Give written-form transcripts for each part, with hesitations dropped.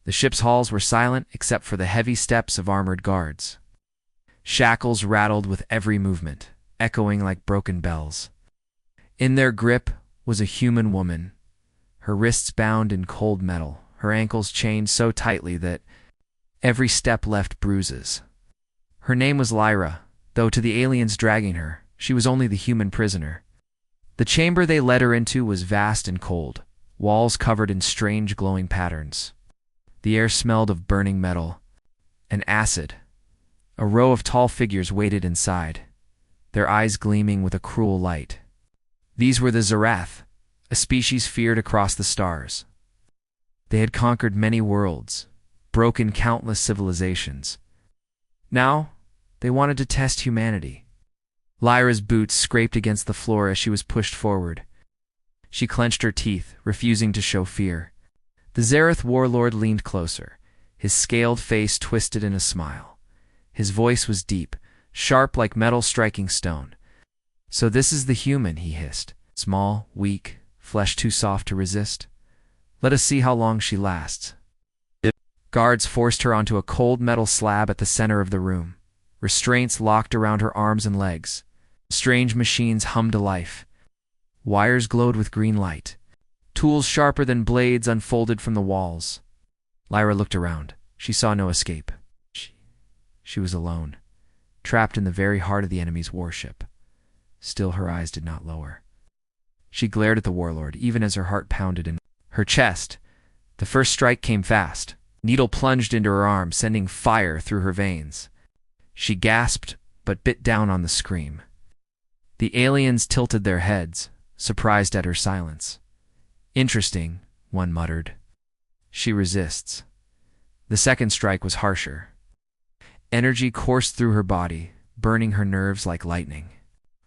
The ship's halls were silent except for the heavy steps of armored guards. Shackles rattled with every movement, echoing like broken bells. In their grip was a human woman, her wrists bound in cold metal, her ankles chained so tightly that every step left bruises. Her name was Lyra, though to the aliens dragging her, she was only the human prisoner. The chamber they led her into was vast and cold, walls covered in strange glowing patterns. The air smelled of burning metal and acid. A row of tall figures waited inside, their eyes gleaming with a cruel light. These were the Zarath, a species feared across the stars. They had conquered many worlds, broken countless civilizations. Now, they wanted to test humanity. Lyra's boots scraped against the floor as she was pushed forward. She clenched her teeth, refusing to show fear. The Zarath warlord leaned closer, his scaled face twisted in a smile. His voice was deep, sharp like metal striking stone. "So this is the human," he hissed. "Small, weak, flesh too soft to resist. Let us see how long she lasts." Guards forced her onto a cold metal slab at the center of the room. Restraints locked around her arms and legs. Strange machines hummed to life. Wires glowed with green light. Tools sharper than blades unfolded from the walls. Lyra looked around. She saw no escape. She was alone, trapped in the very heart of the enemy's warship. Still, her eyes did not lower. She glared at the warlord, even as her heart pounded in her chest. The first strike came fast. Needle plunged into her arm, sending fire through her veins. She gasped, but bit down on the scream. The aliens tilted their heads, surprised at her silence. "Interesting," one muttered. "She resists." The second strike was harsher. Energy coursed through her body, burning her nerves like lightning.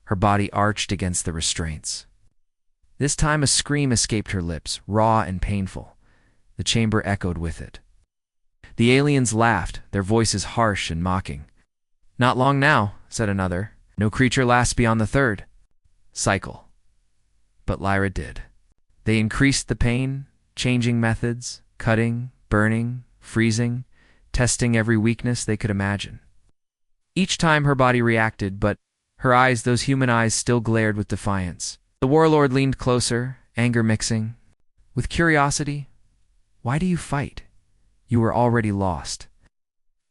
Her body arched against the restraints. This time a scream escaped her lips, raw and painful. The chamber echoed with it. The aliens laughed, their voices harsh and mocking. "Not long now," said another. "No creature lasts beyond the third cycle." But Lyra did. They increased the pain, changing methods, cutting, burning, freezing, testing every weakness they could imagine. Each time her body reacted, but her eyes, those human eyes, still glared with defiance. The warlord leaned closer, anger mixing with curiosity. "Why do you fight? You were already lost."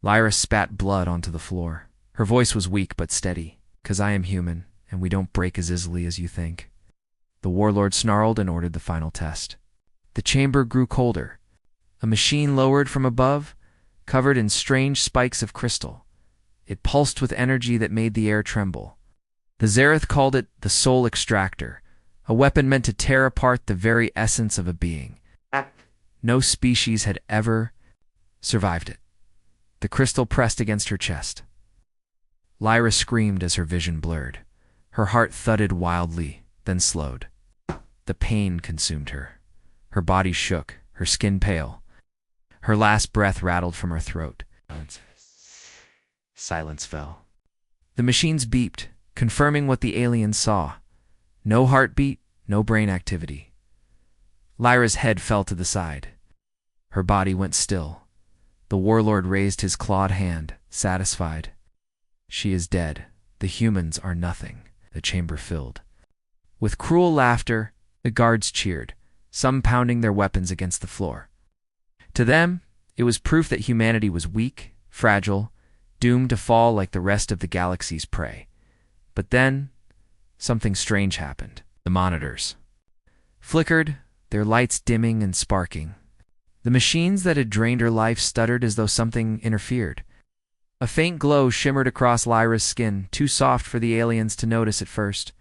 Lyra spat blood onto the floor. Her voice was weak but steady. "'Cause I am human, and we don't break as easily as you think." The warlord snarled and ordered the final test. The chamber grew colder. A machine lowered from above, covered in strange spikes of crystal. It pulsed with energy that made the air tremble. The Zarath called it the Soul Extractor, a weapon meant to tear apart the very essence of a being. No species had ever survived it. The crystal pressed against her chest. Lyra screamed as her vision blurred. Her heart thudded wildly, then slowed. The pain consumed her. Her body shook, her skin pale. Her last breath rattled from her throat. Silence fell. The machines beeped, confirming what the aliens saw. No heartbeat, no brain activity. Lyra's head fell to the side. Her body went still. The warlord raised his clawed hand, satisfied. "She is dead. The humans are nothing." The chamber filled. With cruel laughter, the guards cheered, some pounding their weapons against the floor. To them, it was proof that humanity was weak, fragile, doomed to fall like the rest of the galaxy's prey. But then, something strange happened. The monitors flickered, their lights dimming and sparking. The machines that had drained her life stuttered as though something interfered. A faint glow shimmered across Lyra's skin, too soft for the aliens to notice at first.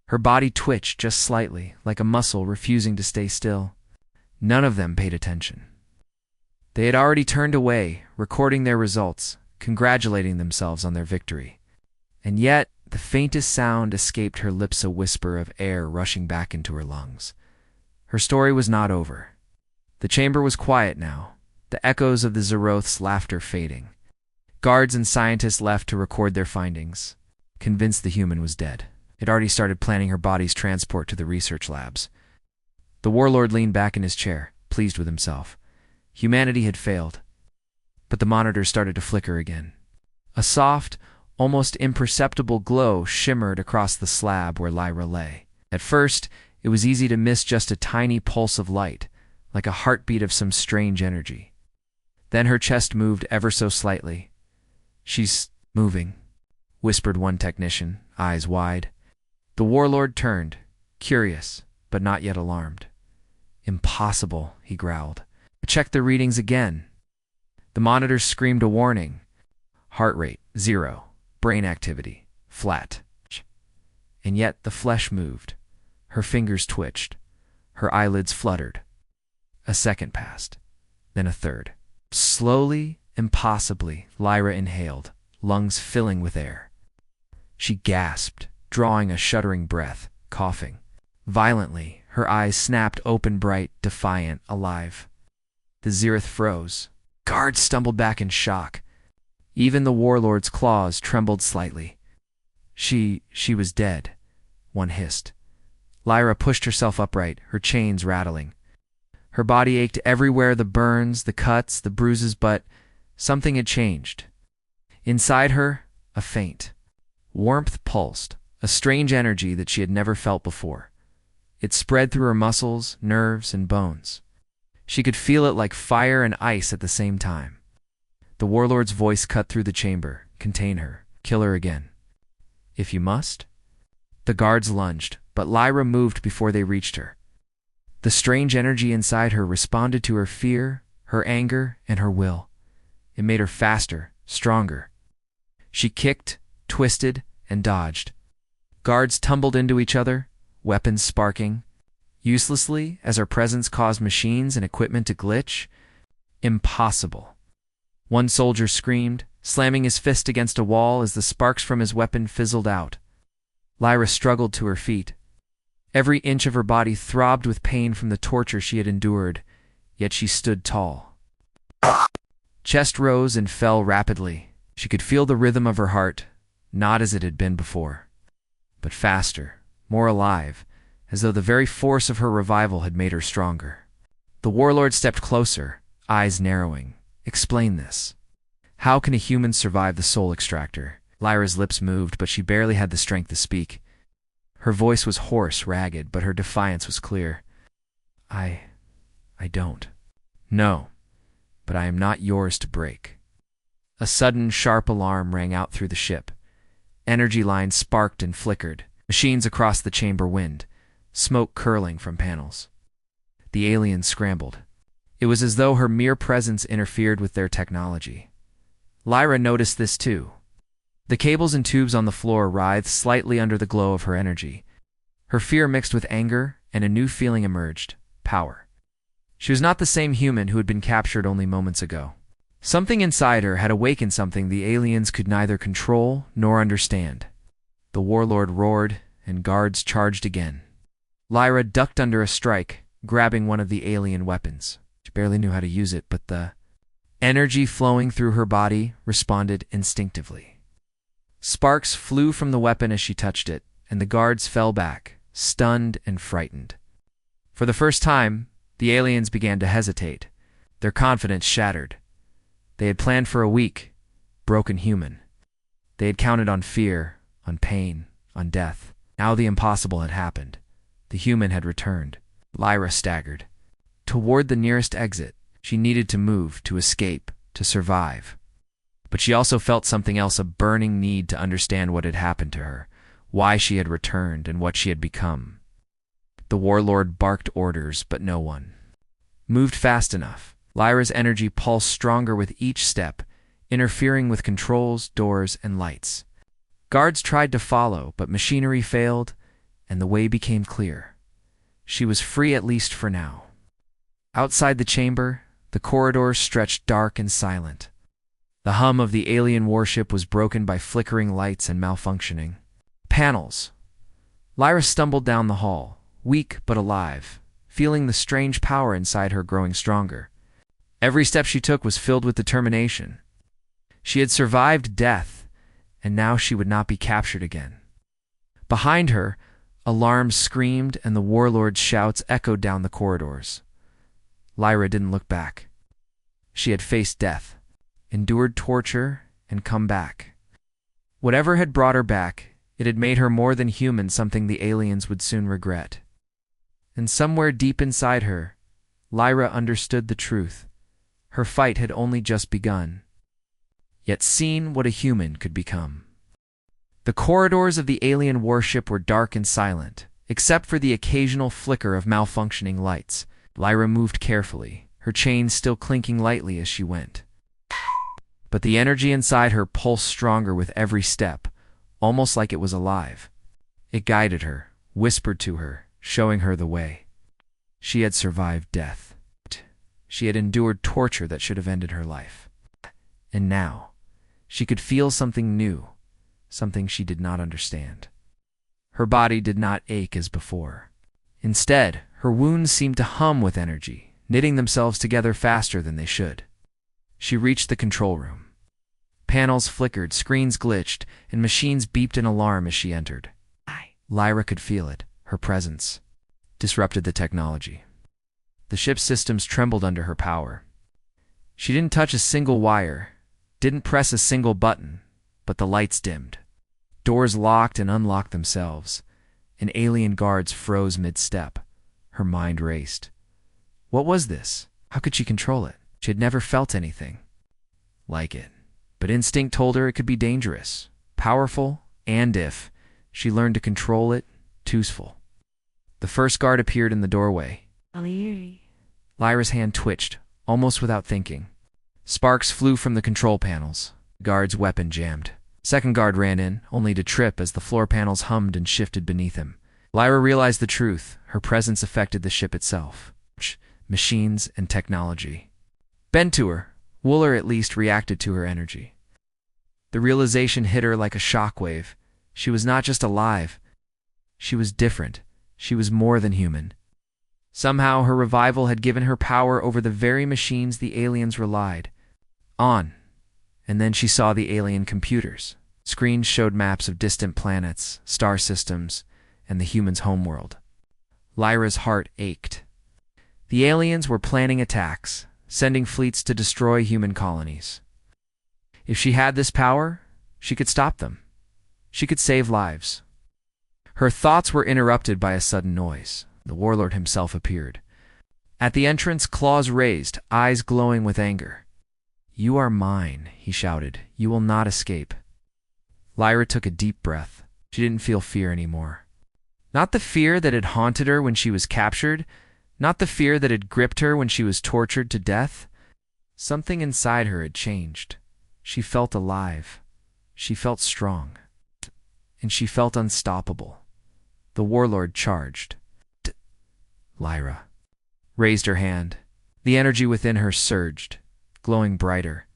Her body twitched just slightly, like a muscle refusing to stay still. None of them paid attention. They had already turned away, recording their results, congratulating themselves on their victory. And yet, the faintest sound escaped her lips, a whisper of air rushing back into her lungs. Her story was not over. The chamber was quiet now, the echoes of the Zarath's laughter fading. Guards and scientists left to record their findings, convinced the human was dead. It already started planning her body's transport to the research labs. The warlord leaned back in his chair, pleased with himself. Humanity had failed. But the monitor started to flicker again. A soft, almost imperceptible glow shimmered across the slab where Lyra lay. At first, it was easy to miss just a tiny pulse of light, like a heartbeat of some strange energy. Then her chest moved ever so slightly. "She's moving," whispered one technician, eyes wide. The warlord turned, curious, but not yet alarmed. "Impossible," he growled. "Check the readings again." The monitors screamed a warning. Heart rate, 0. Brain activity, flat. And yet the flesh moved. Her fingers twitched. Her eyelids fluttered. A second passed, then a third. Slowly, impossibly, Lyra inhaled, lungs filling with air. She gasped, drawing a shuddering breath, coughing. Violently, her eyes snapped open, bright, defiant, alive. The Zereth froze. Guards stumbled back in shock. Even the warlord's claws trembled slightly. She was dead, one hissed. Lyra pushed herself upright, her chains rattling. Her body ached everywhere, the burns, the cuts, the bruises, but something had changed. Inside her, a faint warmth pulsed, a strange energy that she had never felt before. It spread through her muscles, nerves, and bones. She could feel it like fire and ice at the same time. The warlord's voice cut through the chamber. "Contain her. Kill her again. If you must." The guards lunged, but Lyra moved before they reached her. The strange energy inside her responded to her fear, her anger, and her will. It made her faster, stronger. She kicked, twisted, and dodged. Guards tumbled into each other, weapons sparking. Uselessly, as her presence caused machines and equipment to glitch. Impossible. One soldier screamed, slamming his fist against a wall as the sparks from his weapon fizzled out. Lyra struggled to her feet. Every inch of her body throbbed with pain from the torture she had endured, yet she stood tall. Chest rose and fell rapidly. She could feel the rhythm of her heart, not as it had been before, but faster, more alive, as though the very force of her revival had made her stronger. The warlord stepped closer, eyes narrowing. "Explain this. How can a human survive the soul extractor?" Lyra's lips moved, but she barely had the strength to speak. Her voice was hoarse, ragged, but her defiance was clear. I don't. No, but I am not yours to break." A sudden, sharp alarm rang out through the ship. Energy lines sparked and flickered. Machines across the chamber wind, smoke curling from panels. The aliens scrambled. It was as though her mere presence interfered with their technology. Lyra noticed this too. The cables and tubes on the floor writhed slightly under the glow of her energy. Her fear mixed with anger, and a new feeling emerged: power. She was not the same human who had been captured only moments ago. Something inside her had awakened something the aliens could neither control nor understand. The warlord roared, and guards charged again. Lyra ducked under a strike, grabbing one of the alien weapons. She barely knew how to use it, but the energy flowing through her body responded instinctively. Sparks flew from the weapon as she touched it, and the guards fell back, stunned and frightened. For the first time, the aliens began to hesitate, their confidence shattered. They had planned for a weak, broken human. They had counted on fear, on pain, on death. Now the impossible had happened. The human had returned. Lyra staggered. Toward the nearest exit, she needed to move, to escape, to survive. But she also felt something else, a burning need to understand what had happened to her, why she had returned, and what she had become. The warlord barked orders, but no one moved fast enough. Lyra's energy pulsed stronger with each step, interfering with controls, doors, and lights. Guards tried to follow, but machinery failed, and the way became clear. She was free, at least for now. Outside the chamber, the corridors stretched dark and silent. The hum of the alien warship was broken by flickering lights and malfunctioning panels. Lyra stumbled down the hall, weak but alive, feeling the strange power inside her growing stronger. Every step she took was filled with determination. She had survived death, and now she would not be captured again. Behind her, alarms screamed and the warlord's shouts echoed down the corridors. Lyra didn't look back. She had faced death, endured torture, and come back. Whatever had brought her back, it had made her more than human, something the aliens would soon regret. And somewhere deep inside her, Lyra understood the truth. Her fight had only just begun, yet seen what a human could become. The corridors of the alien warship were dark and silent, except for the occasional flicker of malfunctioning lights. Lyra moved carefully, her chains still clinking lightly as she went. But the energy inside her pulsed stronger with every step, almost like it was alive. It guided her, whispered to her, showing her the way. She had survived death. She had endured torture that should have ended her life. And now, she could feel something new, something she did not understand. Her body did not ache as before. Instead, her wounds seemed to hum with energy, knitting themselves together faster than they should. She reached the control room. Panels flickered, screens glitched, and machines beeped an alarm as she entered. Lyra could feel it. Her presence disrupted the technology. The ship's systems trembled under her power. She didn't touch a single wire, didn't press a single button, but the lights dimmed. Doors locked and unlocked themselves, and alien guards froze mid-step. Her mind raced. What was this? How could she control it? She had never felt anything like it. But instinct told her it could be dangerous, powerful, and if she learned to control it, useful. The first guard appeared in the doorway. Lyra's hand twitched, almost without thinking. Sparks flew from the control panels. The guard's weapon jammed. Second guard ran in, only to trip as the floor panels hummed and shifted beneath him. Lyra realized the truth. Her presence affected the ship itself. Machines and technology. Bent to her, Wooler at least reacted to her energy. The realization hit her like a shockwave. She was not just alive. She was different. She was more than human. Somehow her revival had given her power over the very machines the aliens relied on. And then she saw the alien computers. Screens showed maps of distant planets, star systems, and the human's homeworld. Lyra's heart ached. The aliens were planning attacks, sending fleets to destroy human colonies. If she had this power, she could stop them. She could save lives. Her thoughts were interrupted by a sudden noise. The warlord himself appeared. At the entrance, claws raised, eyes glowing with anger. "You are mine," he shouted. "You will not escape." Lyra took a deep breath. She didn't feel fear anymore. Not the fear that had haunted her when she was captured, not the fear that had gripped her when she was tortured to death. Something inside her had changed. She felt alive. She felt strong. And she felt unstoppable. The warlord charged. Lyra raised her hand. The energy within her surged, glowing brighter.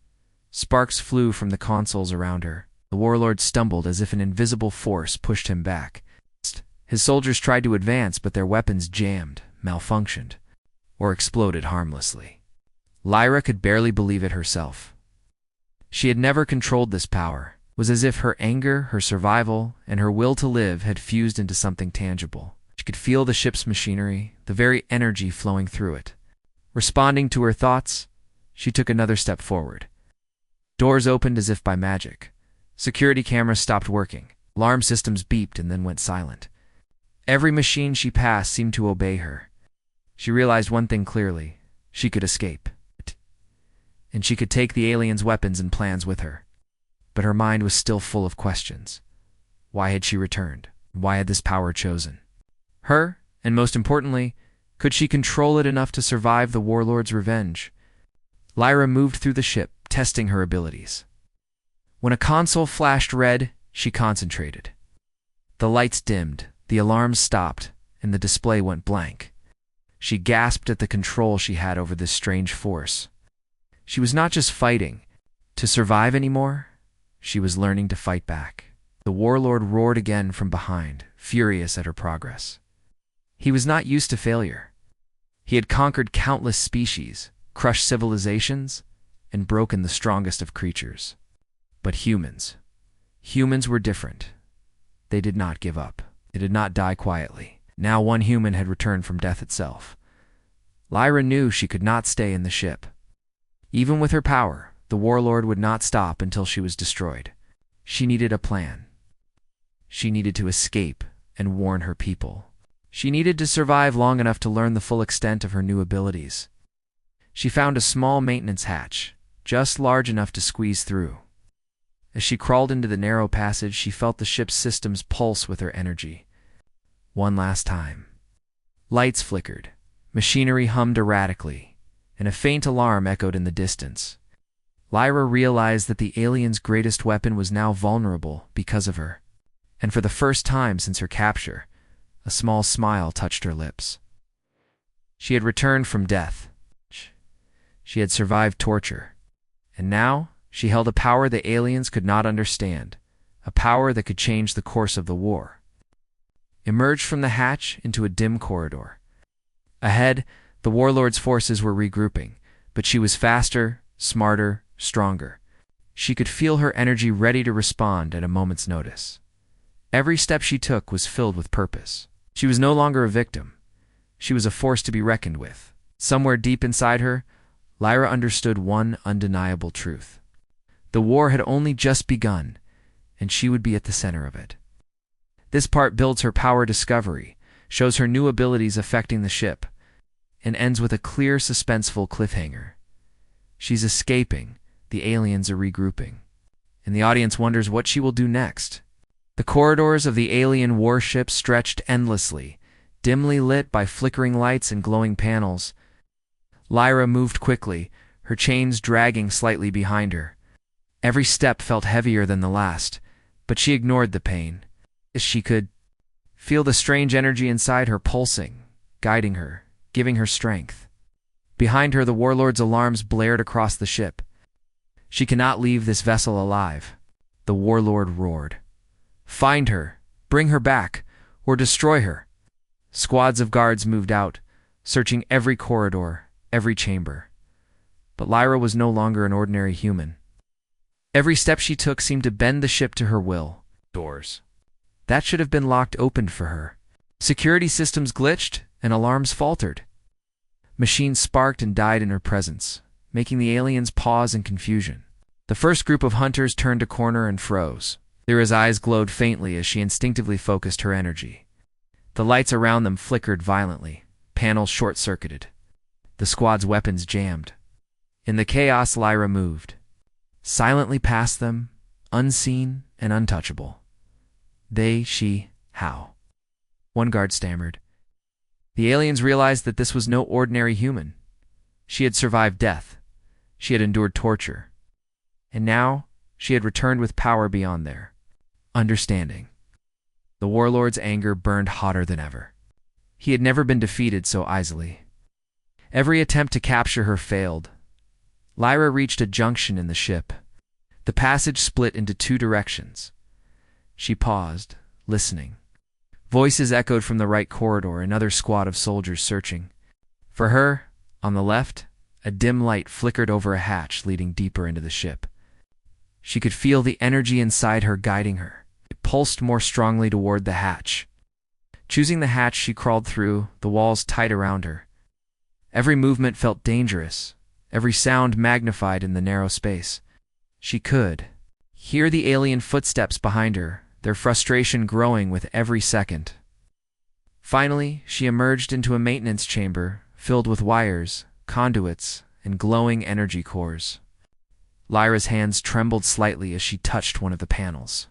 Sparks flew from the consoles around her. The warlord stumbled as if an invisible force pushed him back. His soldiers tried to advance, but their weapons jammed, malfunctioned, or exploded harmlessly. Lyra could barely believe it herself. She had never controlled this power. It was as if her anger, her survival, and her will to live had fused into something tangible. She could feel the ship's machinery, the very energy flowing through it. Responding to her thoughts, she took another step forward. Doors opened as if by magic. Security cameras stopped working. Alarm systems beeped and then went silent. Every machine she passed seemed to obey her. She realized one thing clearly. She could escape. And she could take the aliens' weapons and plans with her. But her mind was still full of questions. Why had she returned? Why had this power chosen her? And most importantly, could she control it enough to survive the warlord's revenge? Lyra moved through the ship, testing her abilities. When a console flashed red, she concentrated. The lights dimmed, the alarms stopped, and the display went blank. She gasped at the control she had over this strange force. She was not just fighting to survive anymore. She was learning to fight back. The warlord roared again from behind, furious at her progress. He was not used to failure. He had conquered countless species, crushed civilizations, and broken the strongest of creatures. But humans were different. They did not give up. They did not die quietly. Now one human had returned from death itself. Lyra knew she could not stay in the ship. Even with her power, the warlord would not stop until she was destroyed. She needed a plan. She needed to escape and warn her people. She needed to survive long enough to learn the full extent of her new abilities. She found a small maintenance hatch, just large enough to squeeze through. As she crawled into the narrow passage, she felt the ship's systems pulse with her energy. One last time. Lights flickered, machinery hummed erratically, and a faint alarm echoed in the distance. Lyra realized that the alien's greatest weapon was now vulnerable because of her. And for the first time since her capture, a small smile touched her lips. She had returned from death. She had survived torture. And now she held a power the aliens could not understand, a power that could change the course of the war. Emerged from the hatch into a dim corridor. Ahead, the warlord's forces were regrouping, but she was faster, smarter, stronger. She could feel her energy ready to respond at a moment's notice. Every step she took was filled with purpose. She was no longer a victim. She was a force to be reckoned with. Somewhere deep inside her, Lyra understood one undeniable truth. The war had only just begun, and she would be at the center of it. This part builds her power discovery, shows her new abilities affecting the ship, and ends with a clear, suspenseful cliffhanger. She's escaping, the aliens are regrouping, and the audience wonders what she will do next. The corridors of the alien warship stretched endlessly, dimly lit by flickering lights and glowing panels. Lyra moved quickly, her chains dragging slightly behind her. Every step felt heavier than the last, but she ignored the pain. She could feel the strange energy inside her pulsing, guiding her, giving her strength. Behind her, the warlord's alarms blared across the ship. She cannot leave this vessel alive. The warlord roared. Find her, bring her back, or destroy her. Squads of guards moved out, searching every corridor, every chamber. But Lyra was no longer an ordinary human. Every step she took seemed to bend the ship to her will. Doors that should have been locked opened for her. Security systems glitched, and alarms faltered. Machines sparked and died in her presence, making the aliens pause in confusion. The first group of hunters turned a corner and froze. Lyra's eyes glowed faintly as she instinctively focused her energy. The lights around them flickered violently, panels short-circuited. The squad's weapons jammed. In the chaos, Lyra moved, silently past them, unseen and untouchable. How? One guard stammered. The aliens realized that this was no ordinary human. She had survived death. She had endured torture. And now, she had returned with power beyond their understanding. The warlord's anger burned hotter than ever. He had never been defeated so easily. Every attempt to capture her failed. Lyra reached a junction in the ship. The passage split into two directions. She paused, listening. Voices echoed from the right corridor, another squad of soldiers searching. For her, on the left, a dim light flickered over a hatch leading deeper into the ship. She could feel the energy inside her guiding her. It pulsed more strongly toward the hatch. Choosing the hatch, she crawled through, the walls tight around her. Every movement felt dangerous, every sound magnified in the narrow space. She could hear the alien footsteps behind her, their frustration growing with every second. Finally, she emerged into a maintenance chamber filled with wires, conduits, and glowing energy cores. Lyra's hands trembled slightly as she touched one of the panels.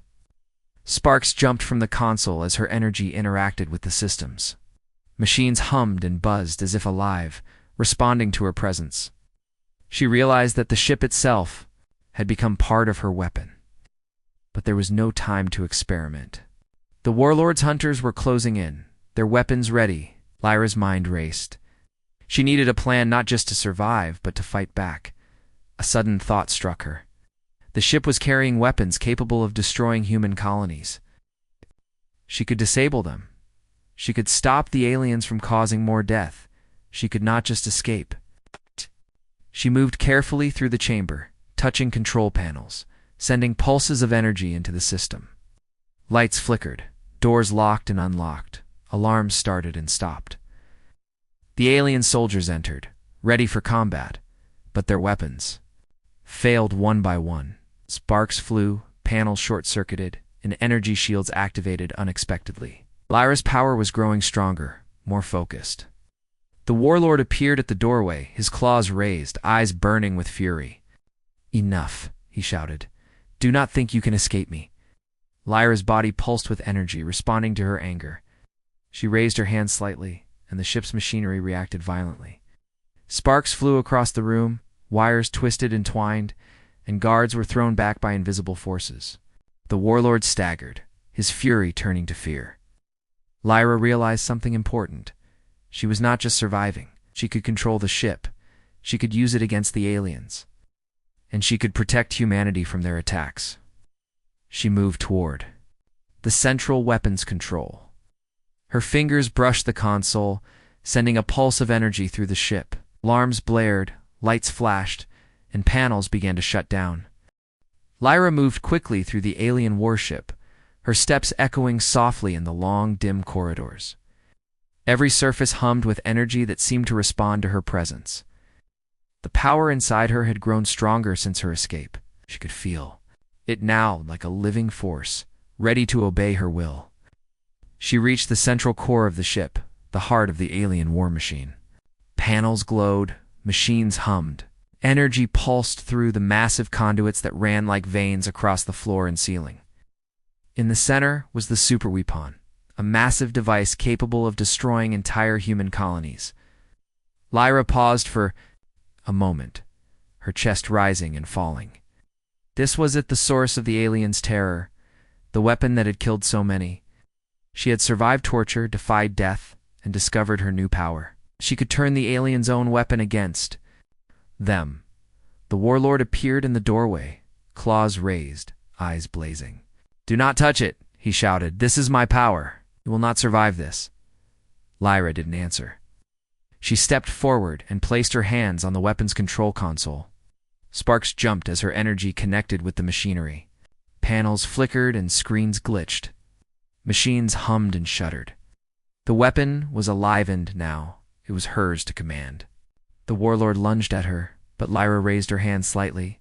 Sparks jumped from the console as her energy interacted with the systems. Machines hummed and buzzed as if alive, responding to her presence. She realized that the ship itself had become part of her weapon. But there was no time to experiment. The warlord's hunters were closing in, their weapons ready. Lyra's mind raced. She needed a plan not just to survive, but to fight back. A sudden thought struck her. The ship was carrying weapons capable of destroying human colonies. She could disable them. She could stop the aliens from causing more death. She could not just escape. She moved carefully through the chamber, touching control panels, sending pulses of energy into the system. Lights flickered, doors locked and unlocked, alarms started and stopped. The alien soldiers entered, ready for combat, But their weapons failed one by one. Sparks flew, panels short-circuited, and energy shields activated unexpectedly. Lyra's power was growing stronger, more focused. The warlord appeared at the doorway, his claws raised, eyes burning with fury. "Enough," he shouted. "Do not think you can escape me." Lyra's body pulsed with energy, responding to her anger. She raised her hand slightly, and the ship's machinery reacted violently. Sparks flew across the room, wires twisted and twined, and guards were thrown back by invisible forces. The warlord staggered, his fury turning to fear. Lyra realized something important. She was not just surviving. She could control the ship. She could use it against the aliens. And she could protect humanity from their attacks. She moved toward the central weapons control. Her fingers brushed the console, sending a pulse of energy through the ship. Alarms blared, lights flashed, and panels began to shut down. Lyra moved quickly through the alien warship, her steps echoing softly in the long, dim corridors. Every surface hummed with energy that seemed to respond to her presence. The power inside her had grown stronger since her escape. She could feel it now like a living force, ready to obey her will. She reached the central core of the ship, the heart of the alien war machine. Panels glowed, machines hummed. Energy pulsed through the massive conduits that ran like veins across the floor and ceiling. In the center was the super weapon, a massive device capable of destroying entire human colonies. Lyra paused for a moment, her chest rising and falling. This was at the source of the aliens' terror, the weapon that had killed so many. She had survived torture, defied death, and discovered her new power. She could turn the aliens' own weapon against them. The warlord appeared in the doorway, claws raised, eyes blazing. "Do not touch it," he shouted. "This is my power. You will not survive this." Lyra didn't answer. She stepped forward and placed her hands on the weapons control console. Sparks jumped as her energy connected with the machinery. Panels flickered and screens glitched. Machines hummed and shuddered. The weapon was alivened now. It was hers to command. The warlord lunged at her, but Lyra raised her hand slightly.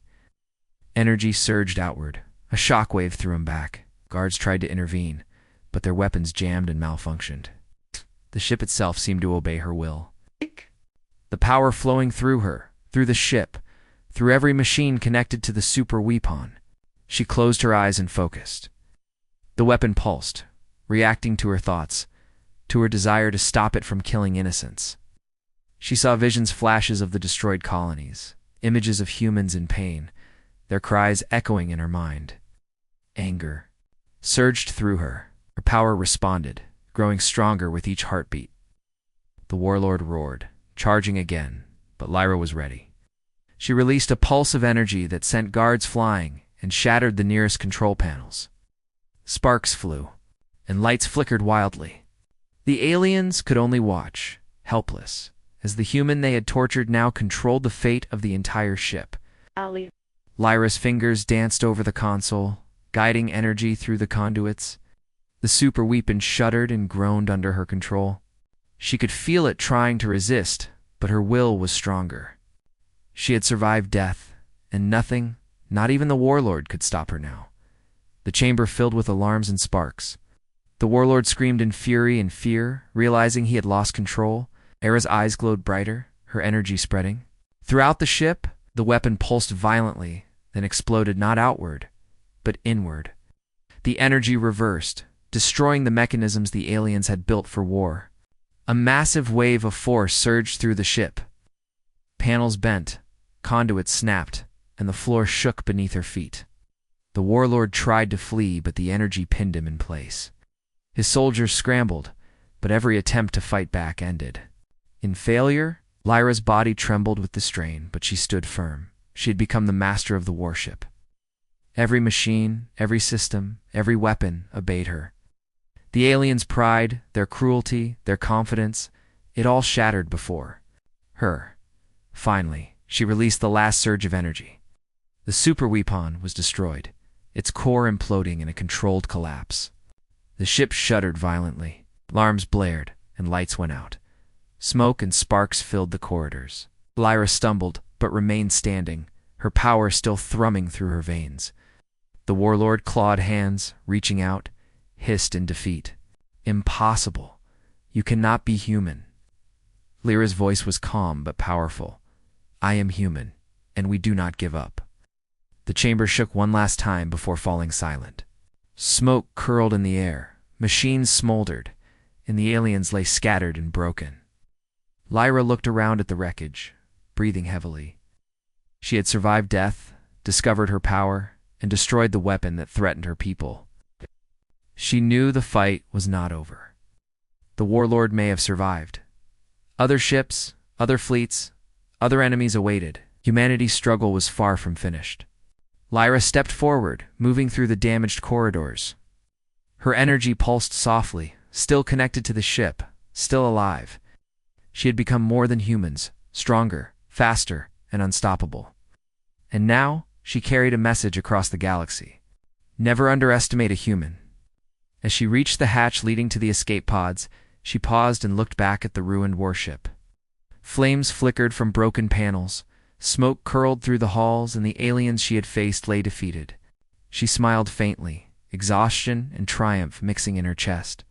Energy surged outward. A shockwave threw him back. Guards tried to intervene, but their weapons jammed and malfunctioned. The ship itself seemed to obey her will. The power flowing through her, through the ship, through every machine connected to the super weapon. She closed her eyes and focused. The weapon pulsed, reacting to her thoughts, to her desire to stop it from killing innocents. She saw visions, flashes of the destroyed colonies, images of humans in pain, their cries echoing in her mind. Anger surged through her. Her power responded, growing stronger with each heartbeat. The warlord roared, charging again, but Lyra was ready. She released a pulse of energy that sent guards flying and shattered the nearest control panels. Sparks flew, and lights flickered wildly. The aliens could only watch, helpless, as the human they had tortured now controlled the fate of the entire ship. Lyra's fingers danced over the console, guiding energy through the conduits. The super weapon shuddered and groaned under her control. She could feel it trying to resist, but her will was stronger. She had survived death, and nothing, not even the warlord, could stop her now. The chamber filled with alarms and sparks. The warlord screamed in fury and fear, realizing he had lost control. Era's eyes glowed brighter, her energy spreading. Throughout the ship, the weapon pulsed violently, then exploded not outward, but inward. The energy reversed, destroying the mechanisms the aliens had built for war. A massive wave of force surged through the ship. Panels bent, conduits snapped, and the floor shook beneath her feet. The warlord tried to flee, but the energy pinned him in place. His soldiers scrambled, but every attempt to fight back ended. In failure, Lyra's body trembled with the strain, but she stood firm. She had become the master of the warship. Every machine, every system, every weapon obeyed her. The aliens' pride, their cruelty, their confidence, it all shattered before her. Finally, she released the last surge of energy. The super weapon was destroyed, its core imploding in a controlled collapse. The ship shuddered violently. Alarms blared, and lights went out. Smoke and sparks filled the corridors. Lyra stumbled, but remained standing, her power still thrumming through her veins. The warlord clawed hands, reaching out, hissed in defeat. "Impossible. You cannot be human." Lyra's voice was calm but powerful. "I am human, and we do not give up." The chamber shook one last time before falling silent. Smoke curled in the air, machines smoldered, and the aliens lay scattered and broken. Lyra looked around at the wreckage, breathing heavily. She had survived death, discovered her power, and destroyed the weapon that threatened her people. She knew the fight was not over. The warlord may have survived. Other ships, other fleets, other enemies awaited. Humanity's struggle was far from finished. Lyra stepped forward, moving through the damaged corridors. Her energy pulsed softly, still connected to the ship, still alive. She had become more than humans, stronger, faster, and unstoppable. And now, she carried a message across the galaxy. Never underestimate a human. As she reached the hatch leading to the escape pods, she paused and looked back at the ruined warship. Flames flickered from broken panels, smoke curled through the halls, and the aliens she had faced lay defeated. She smiled faintly, exhaustion and triumph mixing in her chest.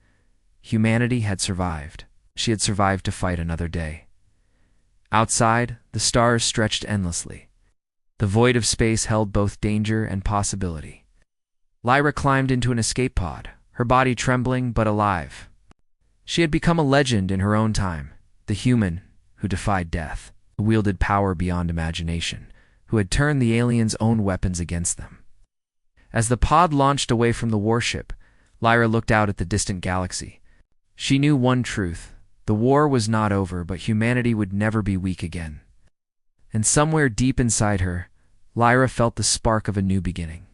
Humanity had survived. She had survived to fight another day. Outside, the stars stretched endlessly. The void of space held both danger and possibility. Lyra climbed into an escape pod, her body trembling but alive. She had become a legend in her own time, the human who defied death, who wielded power beyond imagination, who had turned the aliens' own weapons against them. As the pod launched away from the warship, Lyra looked out at the distant galaxy. She knew one truth: the war was not over, but humanity would never be weak again. And somewhere deep inside her, Lyra felt the spark of a new beginning.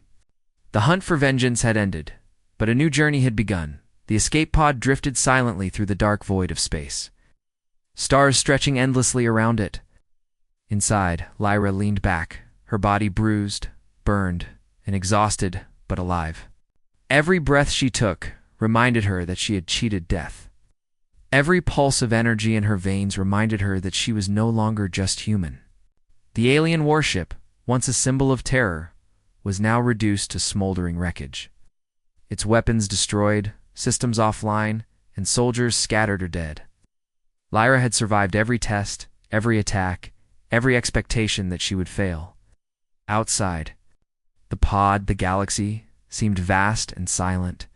The hunt for vengeance had ended, but a new journey had begun. The escape pod drifted silently through the dark void of space, stars stretching endlessly around it. Inside, Lyra leaned back, her body bruised, burned, and exhausted, but alive. Every breath she took reminded her that she had cheated death. Every pulse of energy in her veins reminded her that she was no longer just human. The alien warship, once a symbol of terror, was now reduced to smoldering wreckage. Its weapons destroyed, systems offline, and soldiers scattered or dead. Lyra had survived every test, every attack, every expectation that she would fail. Outside, the pod, the galaxy, seemed vast and silent.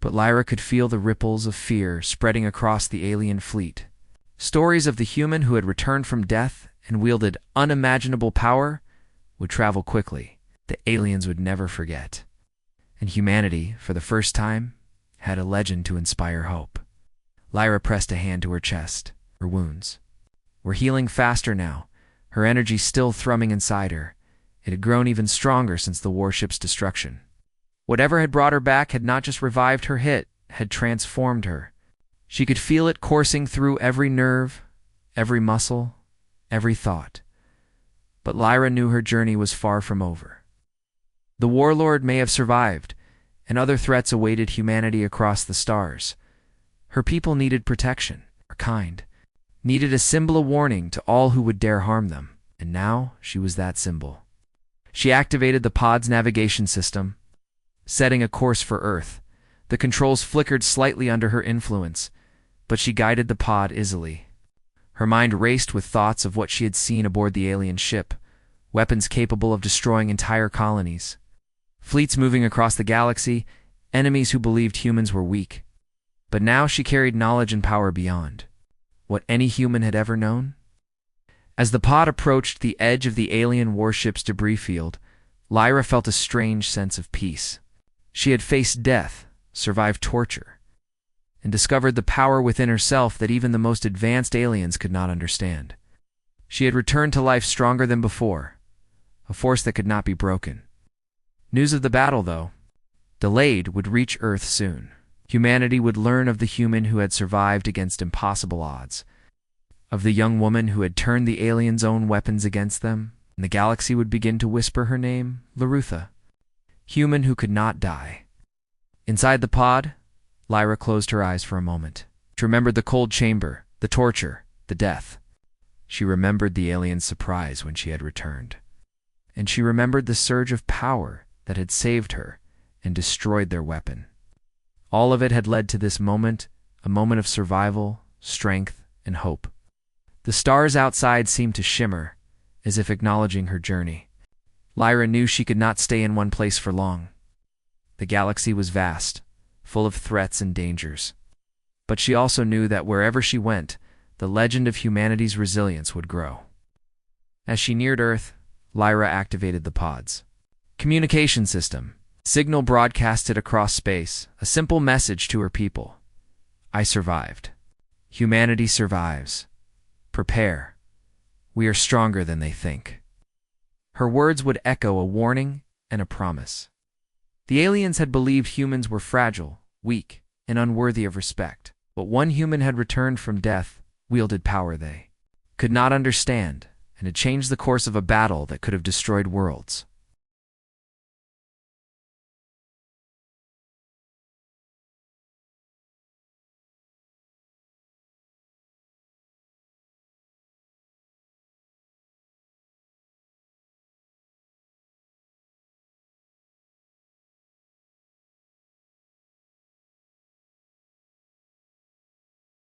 But Lyra could feel the ripples of fear spreading across the alien fleet. Stories of the human who had returned from death and wielded unimaginable power would travel quickly. The aliens would never forget. And humanity, for the first time, had a legend to inspire hope. Lyra pressed a hand to her chest. Her wounds were healing faster now, her energy still thrumming inside her. It had grown even stronger since the warship's destruction. Whatever had brought her back had not just revived her hit, had transformed her. She could feel it coursing through every nerve, every muscle, every thought. But Lyra knew her journey was far from over. The warlord may have survived, and other threats awaited humanity across the stars. Her people needed protection, her kind, needed a symbol of warning to all who would dare harm them, and now she was that symbol. She activated the pod's navigation system, setting a course for Earth. The controls flickered slightly under her influence, but she guided the pod easily. Her mind raced with thoughts of what she had seen aboard the alien ship, weapons capable of destroying entire colonies, fleets moving across the galaxy, enemies who believed humans were weak. But now she carried knowledge and power beyond what any human had ever known. As the pod approached the edge of the alien warship's debris field, Lyra felt a strange sense of peace. She had faced death, survived torture, and discovered the power within herself that even the most advanced aliens could not understand. She had returned to life stronger than before, a force that could not be broken. News of the battle, though, delayed, would reach Earth soon. Humanity would learn of the human who had survived against impossible odds, of the young woman who had turned the aliens' own weapons against them, and the galaxy would begin to whisper her name, Larutha, human who could not die. Inside the pod, Lyra closed her eyes for a moment. She remembered the cold chamber, the torture, the death. She remembered the alien's surprise when she had returned. And she remembered the surge of power that had saved her and destroyed their weapon. All of it had led to this moment, a moment of survival, strength, and hope. The stars outside seemed to shimmer, as if acknowledging her journey. Lyra knew she could not stay in one place for long. The galaxy was vast, full of threats and dangers. But she also knew that wherever she went, the legend of humanity's resilience would grow. As she neared Earth, Lyra activated the pods. Communication system. Signal broadcasted across space, a simple message to her people. I survived. Humanity survives. Prepare. We are stronger than they think. Her words would echo a warning and a promise. The aliens had believed humans were fragile, weak, and unworthy of respect. But one human had returned from death, wielded power they could not understand, and had changed the course of a battle that could have destroyed worlds.